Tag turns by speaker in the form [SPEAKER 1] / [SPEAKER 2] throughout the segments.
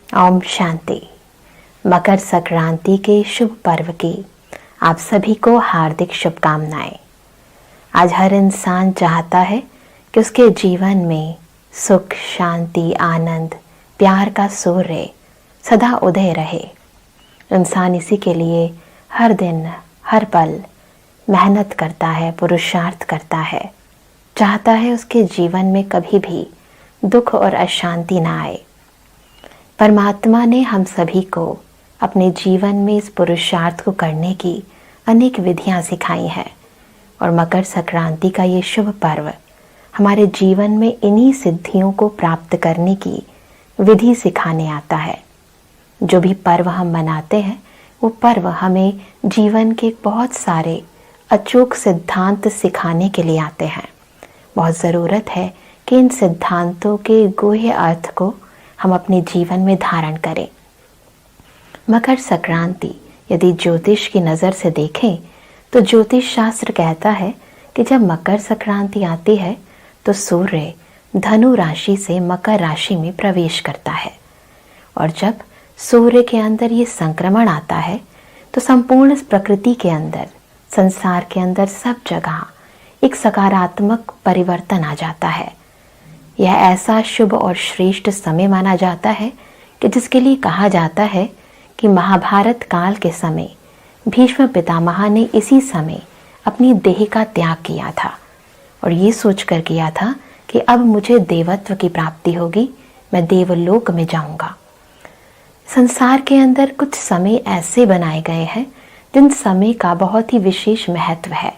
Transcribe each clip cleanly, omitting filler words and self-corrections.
[SPEAKER 1] ओम शांति। मकर संक्रांति के शुभ पर्व की आप सभी को हार्दिक शुभकामनाएं। आज हर इंसान चाहता है कि उसके जीवन में सुख, शांति, आनंद, प्यार का सूर्य सदा उदय रहे। इंसान इसी के लिए हर दिन हर पल मेहनत करता है, पुरुषार्थ करता है, चाहता है उसके जीवन में कभी भी दुख और अशांति ना आए। परमात्मा ने हम सभी को अपने जीवन में इस पुरुषार्थ को करने की अनेक विधियां सिखाई हैं और मकर संक्रांति का ये शुभ पर्व हमारे जीवन में इन्हीं सिद्धियों को प्राप्त करने की विधि सिखाने आता है। जो भी पर्व हम मनाते हैं वो पर्व हमें जीवन के बहुत सारे अचूक सिद्धांत सिखाने के लिए आते हैं। बहुत ज़रूरत है कि इन सिद्धांतों के गूढ़ अर्थ को हम अपने जीवन में धारण करें। मकर संक्रांति यदि ज्योतिष की नज़र से देखें तो ज्योतिष शास्त्र कहता है कि जब मकर संक्रांति आती है तो सूर्य धनु राशि से मकर राशि में प्रवेश करता है और जब सूर्य के अंदर ये संक्रमण आता है तो संपूर्ण प्रकृति के अंदर, संसार के अंदर सब जगह एक सकारात्मक परिवर्तन आ जाता है। यह ऐसा शुभ और श्रेष्ठ समय माना जाता है कि जिसके लिए कहा जाता है कि महाभारत काल के समय भीष्म पितामह ने इसी समय अपनी देह का त्याग किया था और ये सोचकर किया था कि अब मुझे देवत्व की प्राप्ति होगी, मैं देवलोक में जाऊंगा। संसार के अंदर कुछ समय ऐसे बनाए गए हैं जिन समय का बहुत ही विशेष महत्व है।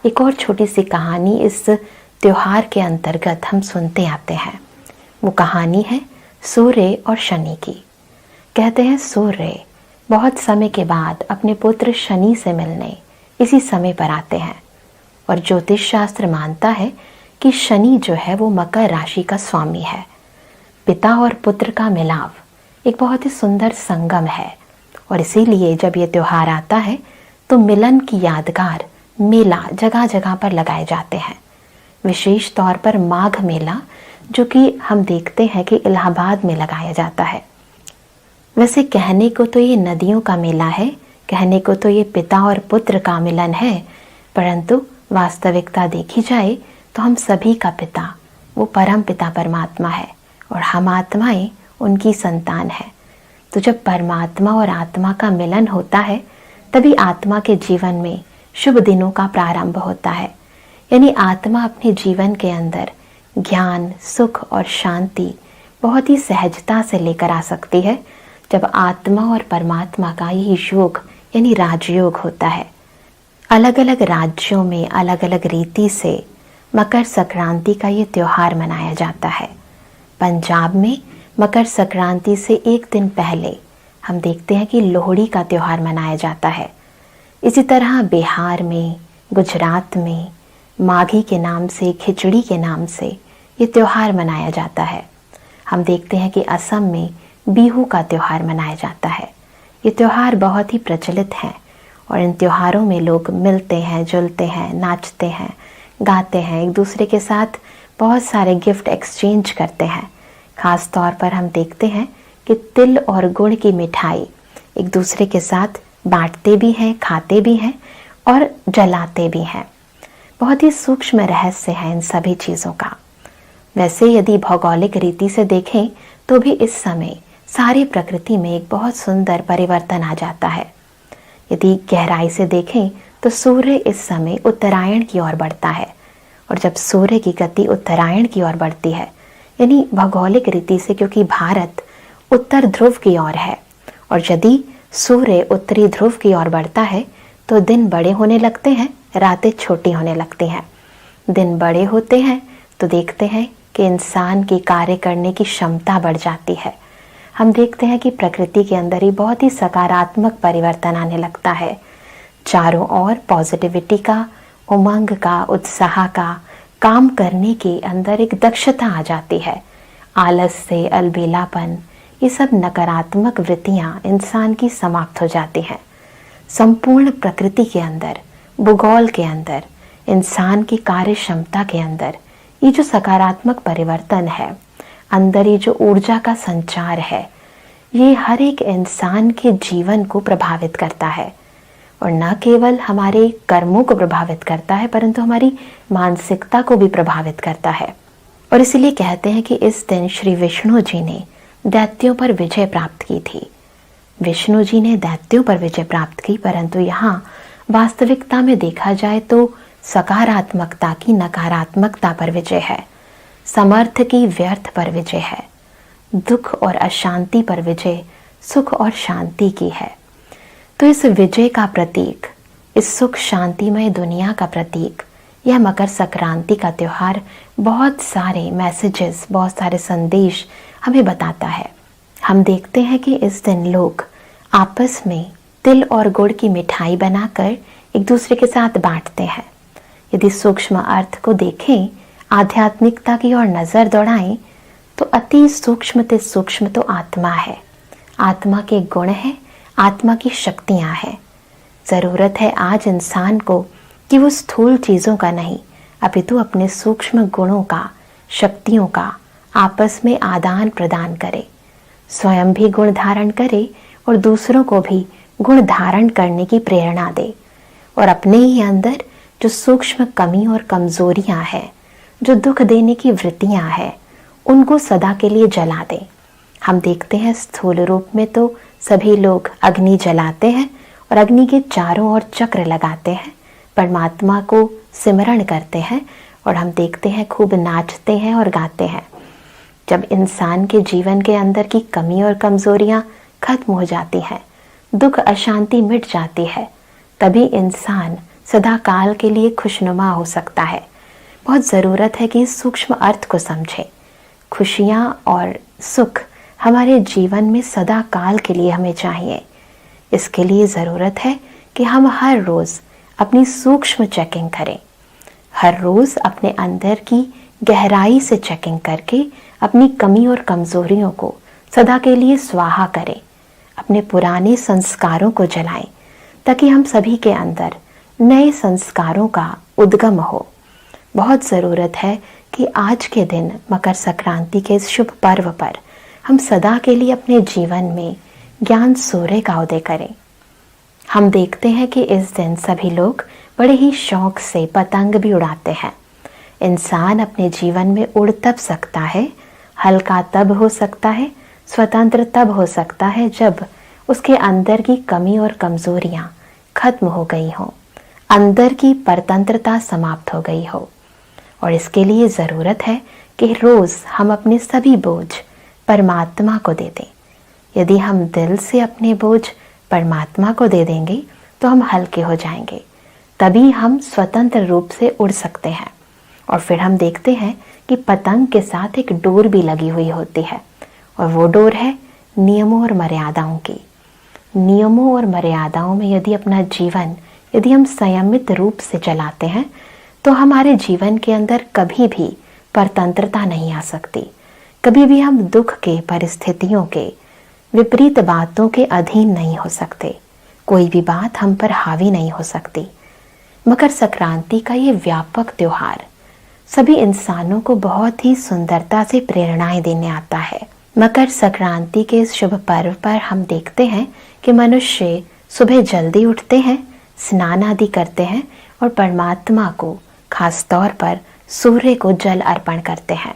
[SPEAKER 1] एक और छोटी सी कहानी इस त्योहार के अंतर्गत हम सुनते आते हैं। वो कहानी है सूर्य और शनि की। कहते हैं सूर्य बहुत समय के बाद अपने पुत्र शनि से मिलने इसी समय पर आते हैं और ज्योतिष शास्त्र मानता है कि शनि जो है वो मकर राशि का स्वामी है। पिता और पुत्र का मिलाप एक बहुत ही सुंदर संगम है और इसीलिए जब ये त्योहार आता है तो मिलन की यादगार मेला जगह जगह पर लगाए जाते हैं। विशेष तौर पर माघ मेला जो कि हम देखते हैं कि इलाहाबाद में लगाया जाता है। वैसे कहने को तो ये नदियों का मेला है, कहने को तो ये पिता और पुत्र का मिलन है, परंतु वास्तविकता देखी जाए तो हम सभी का पिता वो परम पिता परमात्मा है और हम आत्माएं उनकी संतान है। तो जब परमात्मा और आत्मा का मिलन होता है तभी आत्मा के जीवन में शुभ दिनों का प्रारंभ होता है। यानी आत्मा अपने जीवन के अंदर ज्ञान, सुख और शांति बहुत ही सहजता से लेकर आ सकती है जब आत्मा और परमात्मा का यही योग यानी राजयोग होता है। अलग अलग राज्यों में अलग अलग रीति से मकर संक्रांति का ये त्योहार मनाया जाता है। पंजाब में मकर संक्रांति से एक दिन पहले हम देखते हैं कि लोहड़ी का त्योहार मनाया जाता है। इसी तरह बिहार में, गुजरात में माघी के नाम से, खिचड़ी के नाम से ये त्योहार मनाया जाता है। हम देखते हैं कि असम में बिहू का त्योहार मनाया जाता है। ये त्योहार बहुत ही प्रचलित हैं और इन त्योहारों में लोग मिलते हैं, जुलते हैं, नाचते हैं, गाते हैं, एक दूसरे के साथ बहुत सारे गिफ्ट एक्सचेंज करते हैं। खास तौर पर हम देखते हैं कि तिल और गुड़ की मिठाई एक दूसरे के साथ बांटते भी हैं, खाते भी हैं और जलाते भी हैं। बहुत ही सूक्ष्म रहस्य है इन सभी चीज़ों का। वैसे यदि भौगोलिक रीति से देखें तो भी इस समय सारी प्रकृति में एक बहुत सुंदर परिवर्तन आ जाता है। यदि गहराई से देखें तो सूर्य इस समय उत्तरायण की ओर बढ़ता है और जब सूर्य की गति उत्तरायण की ओर बढ़ती है यानी भौगोलिक रीति से, क्योंकि भारत उत्तर ध्रुव की ओर है और यदि सूर्य उत्तरी ध्रुव की ओर बढ़ता है तो दिन बड़े होने लगते हैं, रातें छोटी होने लगती हैं। दिन बड़े होते हैं तो देखते हैं कि इंसान की कार्य करने की क्षमता बढ़ जाती है। हम देखते हैं कि प्रकृति के अंदर ही बहुत ही सकारात्मक परिवर्तन आने लगता है। चारों ओर पॉजिटिविटी का, उमंग का, उत्साह का, काम करने के अंदर एक दक्षता आ जाती है। आलस से, अलबेलापन, ये सब नकारात्मक वृत्तियां इंसान की समाप्त हो जाती हैं। संपूर्ण प्रकृति के अंदर, भूगोल के अंदर, इंसान की कार्य क्षमता के अंदर ये जो सकारात्मक परिवर्तन है, अंदर ये जो ऊर्जा का संचार है, ये हर एक इंसान के जीवन को प्रभावित करता है और न केवल हमारे कर्मों को प्रभावित करता है परंतु हमारी मानसिकता को भी प्रभावित करता है। और इसीलिए कहते हैं कि इस दिन श्री विष्णु जी ने दैत्यों पर विजय प्राप्त की थी। विष्णु जी ने दैत्यों पर विजय प्राप्त की, परंतु यहाँ वास्तविकता में देखा जाए तो सकारात्मकता की नकारात्मकता पर विजय है, समर्थ की व्यर्थ पर विजय है, दुख और अशांति पर विजय सुख और शांति की है। तो इस विजय का प्रतीक, इस सुख शांतिमय दुनिया का प्रतीक यह मकर संक्रांति का त्योहार बहुत सारे मैसेजेस, बहुत सारे संदेश हमें बताता है। हम देखते हैं कि इस दिन लोग आपस में तिल और गुड़ की मिठाई बनाकर एक दूसरे के साथ बांटते हैं। यदि सूक्ष्म अर्थ को देखें, आध्यात्मिकता की ओर नजर दौड़ाएं तो अति सूक्ष्म से सूक्ष्म तो आत्मा है, आत्मा के गुण हैं, आत्मा की शक्तियां हैं। जरूरत है आज इंसान को कि वो स्थूल चीजों का नहीं अपितु अपने सूक्ष्म गुणों का, शक्तियों का आपस में आदान प्रदान करे, स्वयं भी गुण धारण करे और दूसरों को भी गुण धारण करने की प्रेरणा दे और अपने ही अंदर जो सूक्ष्म कमी और कमजोरियां हैं, जो दुख देने की वृत्तियां हैं, उनको सदा के लिए जला दे। हम देखते हैं स्थूल रूप में तो सभी लोग अग्नि जलाते हैं और अग्नि के चारों ओर चक्र लगाते हैं, परमात्मा को सिमरण करते हैं और हम देखते हैं खूब नाचते हैं और गाते हैं। जब इंसान के जीवन के अंदर की कमी और कमजोरियां खत्म हो जाती हैं, दुख अशांति मिट जाती है, तभी इंसान सदा काल के लिए खुशनुमा हो सकता है। बहुत ज़रूरत है कि इस सूक्ष्म अर्थ को समझें। खुशियाँ और सुख हमारे जीवन में सदा काल के लिए हमें चाहिए। इसके लिए ज़रूरत है कि हम हर रोज़ अपनी सूक्ष्म चेकिंग करें, हर रोज़ अपने अंदर की गहराई से चेकिंग करके अपनी कमी और कमज़ोरियों को सदा के लिए स्वाहा करें, अपने पुराने संस्कारों को जलाएं ताकि हम सभी के अंदर नए संस्कारों का उद्गम हो। बहुत ज़रूरत है कि आज के दिन मकर संक्रांति के इस शुभ पर्व पर हम सदा के लिए अपने जीवन में ज्ञान सूर्य का उदय करें। हम देखते हैं कि इस दिन सभी लोग बड़े ही शौक से पतंग भी उड़ाते हैं। इंसान अपने जीवन में उड़ तब सकता है, हल्का तब हो सकता है, स्वतंत्र तब हो सकता है जब उसके अंदर की कमी और कमजोरियां खत्म हो गई हों, अंदर की परतंत्रता समाप्त हो गई हो। और इसके लिए ज़रूरत है कि रोज़ हम अपने सभी बोझ परमात्मा को दे दें। यदि हम दिल से अपने बोझ परमात्मा को दे देंगे तो हम हल्के हो जाएंगे, तभी हम स्वतंत्र रूप से उड़ सकते हैं। और फिर हम देखते हैं कि पतंग के साथ एक डोर भी लगी हुई होती है और वो डोर है नियमों और मर्यादाओं की। नियमों और मर्यादाओं में यदि अपना जीवन यदि हम संयमित रूप से चलाते हैं तो हमारे जीवन के अंदर कभी भी परतंत्रता नहीं आ सकती, कभी भी हम दुख के, परिस्थितियों के, विपरीत बातों के अधीन नहीं हो सकते, कोई भी बात हम पर हावी नहीं हो सकती। मकर संक्रांति का ये व्यापक त्योहार सभी इंसानों को बहुत ही सुंदरता से प्रेरणाएं देने आता है। मकर संक्रांति के इस शुभ पर्व पर हम देखते हैं कि मनुष्य सुबह जल्दी उठते हैं, स्नान आदि करते हैं और परमात्मा को, खास तौर पर सूर्य को जल अर्पण करते हैं।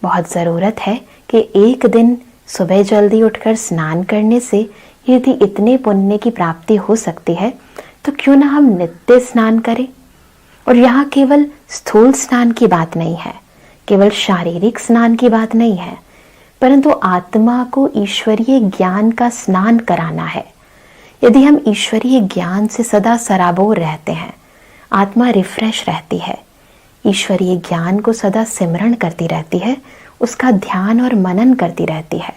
[SPEAKER 1] बहुत ज़रूरत है कि एक दिन सुबह जल्दी उठकर स्नान करने से यदि इतने पुण्य की प्राप्ति हो सकती है तो क्यों ना हम नित्य स्नान करें। और यहाँ केवल स्थूल स्नान की बात नहीं है, केवल शारीरिक स्नान की बात नहीं है, परंतु आत्मा को ईश्वरीय ज्ञान का स्नान कराना है। यदि हम ईश्वरीय ज्ञान से सदा सराबोर रहते हैं, आत्मा रिफ्रेश रहती है, ईश्वरीय ज्ञान को सदा सिमरण करती रहती है, उसका ध्यान और मनन करती रहती है,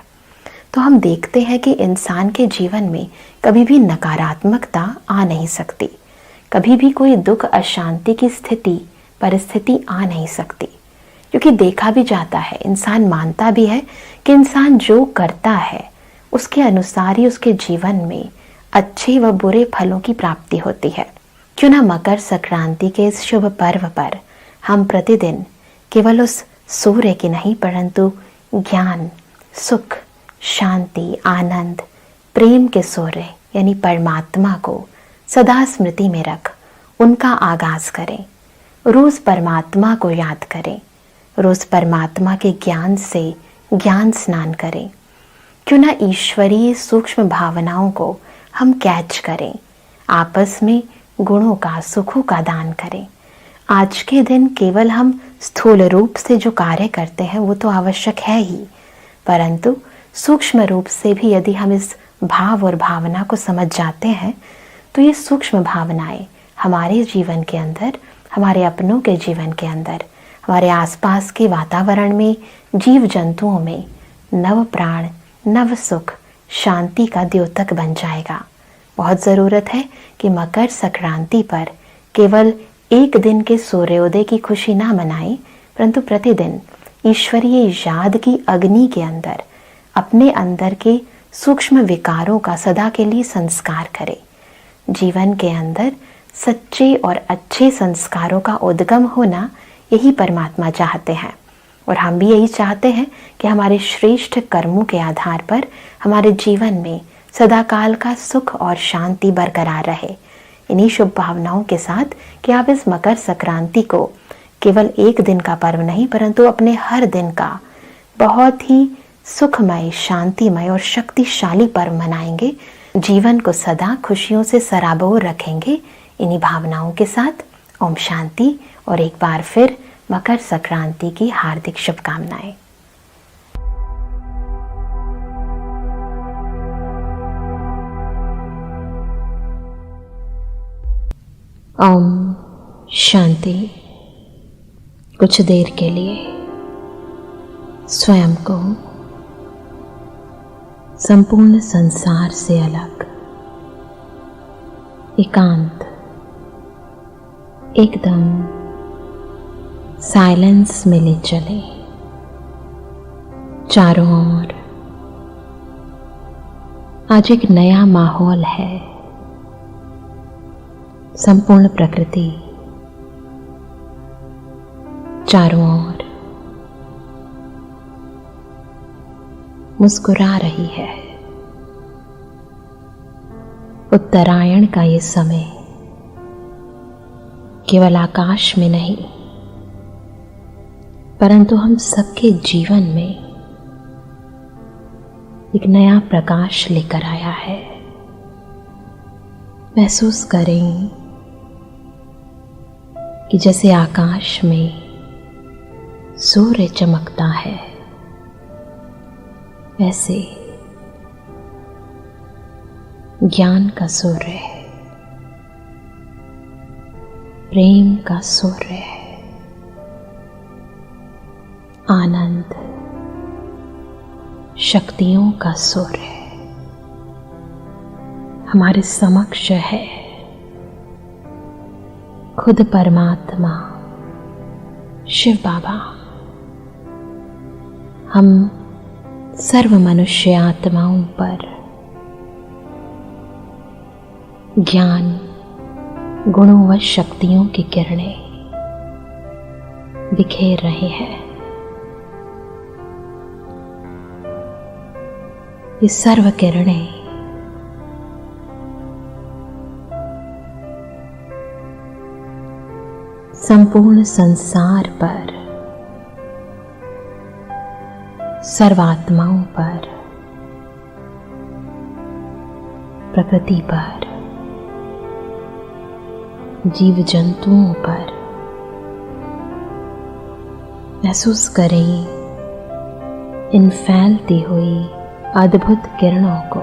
[SPEAKER 1] तो हम देखते हैं कि इंसान के जीवन में कभी भी नकारात्मकता आ नहीं सकती, कभी भी कोई दुख अशांति की स्थिति, परिस्थिति आ नहीं सकती। क्योंकि देखा भी जाता है, इंसान मानता भी है कि इंसान जो करता है उसके अनुसार ही उसके जीवन में अच्छे व बुरे फलों की प्राप्ति होती है। क्यों ना मकर संक्रांति के इस शुभ पर्व पर हम प्रतिदिन केवल उस सूर्य की नहीं परंतु ज्ञान, सुख, शांति, आनंद, प्रेम के सूर्य यानी परमात्मा को सदा स्मृति में रख उनका आगाज करें। रोज परमात्मा को याद करें, रोज परमात्मा के ज्ञान से ज्ञान स्नान करें। क्यों ना ईश्वरीय सूक्ष्म भावनाओं को हम कैच करें, आपस में गुणों का, सुखों का दान करें। आज के दिन केवल हम स्थूल रूप से जो कार्य करते हैं वो तो आवश्यक है ही, परंतु सूक्ष्म रूप से भी यदि हम इस भाव और भावना को समझ जाते हैं तो ये सूक्ष्म भावनाएं हमारे जीवन के अंदर, हमारे अपनों के जीवन के अंदर, हमारे आसपास के वातावरण में, जीव जंतुओं में नव प्राण, नव सुख, शांति का द्योतक बन जाएगा। बहुत ज़रूरत है कि मकर संक्रांति पर केवल एक दिन के सूर्योदय की खुशी ना मनाएं, परंतु प्रतिदिन ईश्वरीय याद की अग्नि के अंदर अपने अंदर के सूक्ष्म विकारों का सदा के लिए संस्कार करें। जीवन के अंदर सच्चे और अच्छे संस्कारों का उद्गम होना यही परमात्मा चाहते हैं, और हम भी यही चाहते हैं कि हमारे श्रेष्ठ कर्मों के आधार पर हमारे जीवन में सदाकाल का सुख और शांति बरकरार रहे। इन्हीं शुभ भावनाओं के साथ कि आप इस मकर संक्रांति को केवल एक दिन का पर्व नहीं परंतु अपने हर दिन का बहुत ही सुखमय, शांतिमय और शक्तिशाली पर्व मनाएंगे, जीवन को सदा खुशियों से सराबोर रखेंगे। इन्हीं भावनाओं के साथ ओम शांति, और एक बार फिर मकर संक्रांति की हार्दिक शुभकामनाएं। ओम शांति। कुछ देर के लिए स्वयं को संपूर्ण संसार से अलग, एकांत, एकदम साइलेंस में ले चले। चारों ओर आज एक नया माहौल है। संपूर्ण प्रकृति चारों ओर मुस्कुरा रही है। उत्तरायण का ये समय केवल आकाश में नहीं परंतु हम सबके जीवन में एक नया प्रकाश लेकर आया है। महसूस करें कि जैसे आकाश में सूर्य चमकता है, वैसे ज्ञान का सूर्य है, प्रेम का सूर्य है, आनंद, शक्तियों का सूर्य है, हमारे समक्ष है। खुद परमात्मा शिव बाबा हम सर्व मनुष्य आत्माओं पर ज्ञान, गुणों व शक्तियों की किरणें बिखेर रहे हैं। ये सर्व किरणें संपूर्ण संसार पर, सर्वात्माओं पर, प्रकृति पर, जीव जंतुओं पर महसूस करें इन फैलती हुई अद्भुत किरणों को,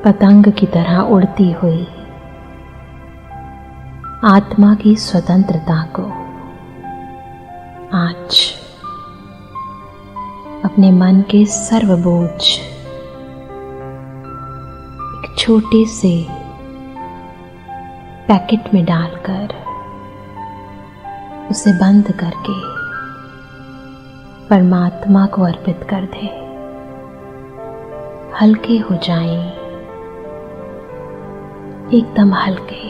[SPEAKER 1] पतंग की तरह उड़ती हुई आत्मा की स्वतंत्रता को आज अपने मन के सर्वबोझ एक छोटे से पैकेट में डालकर उसे बंद करके परमात्मा को अर्पित कर दे। हल्के हो जाएं, एकदम हल्के।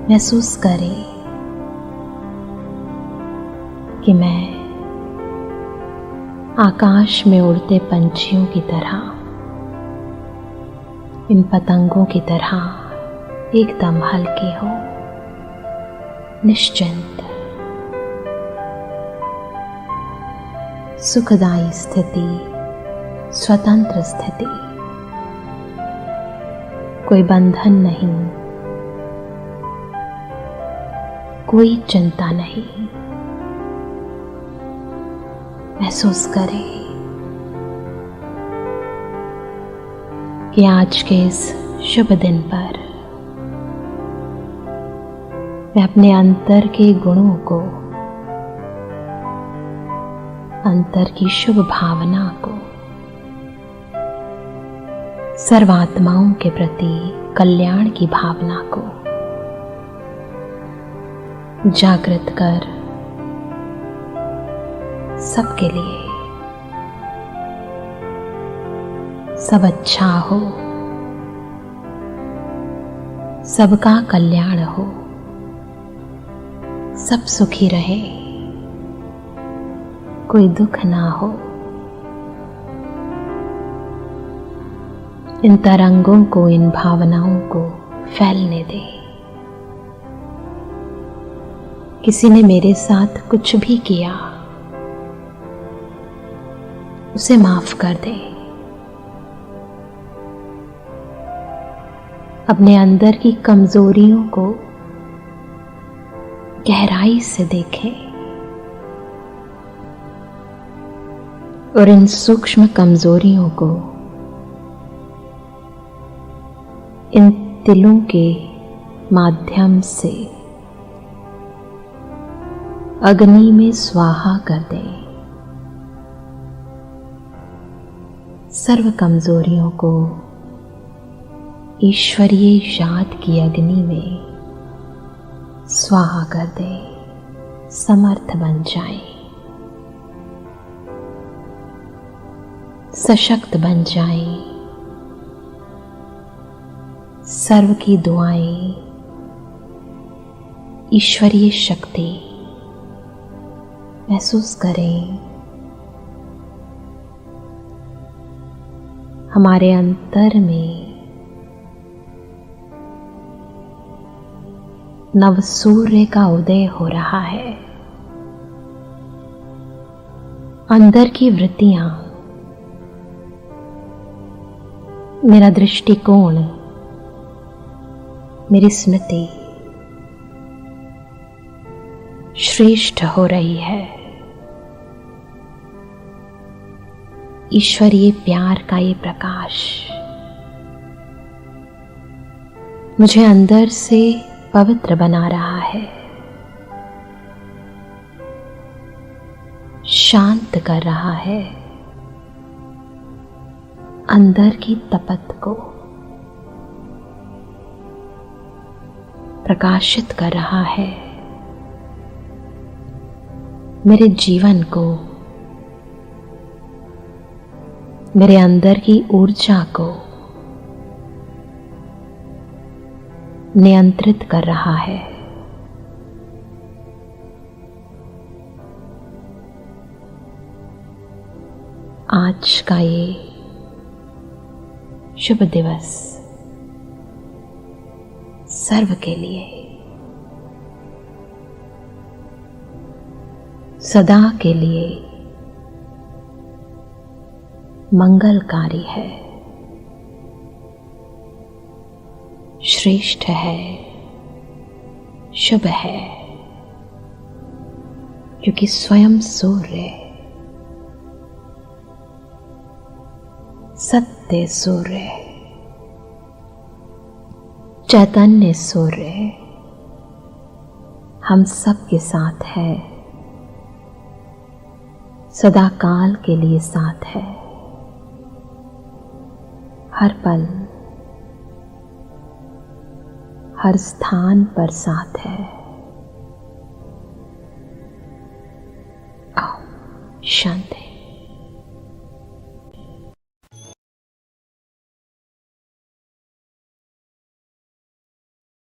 [SPEAKER 1] महसूस करें कि मैं आकाश में उड़ते पंछियों की तरह, इन पतंगों की तरह एकदम हल्के हो, निश्चिंत, सुखदायी स्थिति, स्वतंत्र स्थिति, कोई बंधन नहीं, कोई चिंता नहीं। महसूस करें कि आज के इस शुभ दिन पर मैं अपने अंतर के गुणों को, अंतर की शुभ भावना को, सर्वात्माओं के प्रति कल्याण की भावना को जागृत कर सबके लिए सब अच्छा हो, सबका कल्याण हो, सब सुखी रहे, कोई दुख ना हो। इन तरंगों को, इन भावनाओं को फैलने दे। किसी ने मेरे साथ कुछ भी किया, उसे माफ कर दे। अपने अंदर की कमजोरियों को गहराई से देखें और इन सूक्ष्म कमजोरियों को इन तिलों के माध्यम से अग्नि में स्वाहा कर दें। सर्व कमजोरियों को ईश्वरीय याद की अग्नि में स्वाहा कर दें, समर्थ बन जाएं, सशक्त बन जाएं। सर्व की दुआएं, ईश्वरीय शक्ति महसूस करें। हमारे अंतर में नव सूर्य का उदय हो रहा है। अंदर की वृत्तियां, मेरा दृष्टिकोण, मेरी स्मृति श्रेष्ठ हो रही है। ईश्वरीय प्यार का ये प्रकाश मुझे अंदर से पवित्र बना रहा है, शांत कर रहा है, अंदर की तपत को प्रकाशित कर रहा है, मेरे जीवन को, मेरे अंदर की ऊर्जा को नियंत्रित कर रहा है। आज का ये शुभ दिवस सर्व के लिए, सदा के लिए मंगलकारी है, श्रेष्ठ है, शुभ है, क्योंकि स्वयं सूर्य, सत्य सूर्य, चैतन्य सूर्य हम सब के साथ है, सदा काल के लिए साथ है, हर पल हर स्थान पर साथ है। आओ, शांति।